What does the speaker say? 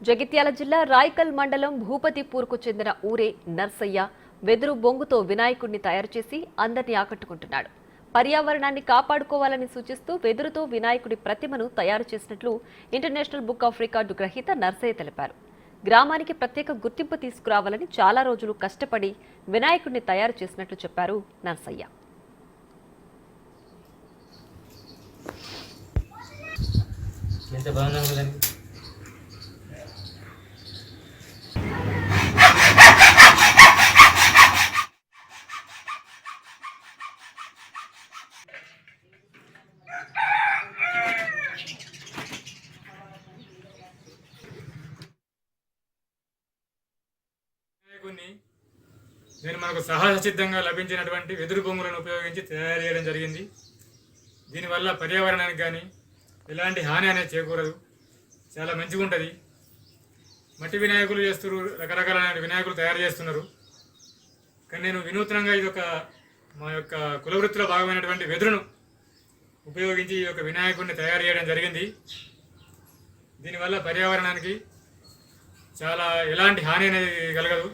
జగిత్యాల జిల్లా రాయకల్ మండలం భూపతిపూర్కు చెందిన ఊరే నర్సయ్య వెదురు బొంగుతో వినాయకుడిని తయారు చేసి అందరినీ ఆకట్టుకుంటున్నాడు. పర్యావరణాన్ని కాపాడుకోవాలని సూచిస్తూ వెదురుతో వినాయకుడి ప్రతిమను తయారు చేసినట్లు ఇంటర్నేషనల్ బుక్ ఆఫ్ రికార్డు గ్రహీత నర్సయ్య తెలిపారు. గ్రామానికి ప్రత్యేక గుర్తింపు తీసుకురావాలని చాలా రోజులు కష్టపడి వినాయకుడిని తయారు చేసినట్లు చెప్పారు నర్సయ్య. నేను మనకు సహజ సిద్ధంగా లభించినటువంటి వెదురు బొంగులను ఉపయోగించి తయారు చేయడం జరిగింది. దీనివల్ల పర్యావరణానికి కానీ ఎలాంటి హాని అనేది చేకూరదు, చాలా మంచిగా ఉంటుంది. మట్టి వినాయకులు చేస్తున్నారు, రకరకాల వినాయకులు తయారు చేస్తున్నారు. కానీ నేను వినూత్నంగా ఇది మా యొక్క కులవృత్తిలో భాగమైనటువంటి వెదురును ఉపయోగించి ఈ యొక్క వినాయకుడిని తయారు చేయడం జరిగింది. దీనివల్ల పర్యావరణానికి చాలా ఎలాంటి హాని అనేది కలగదు.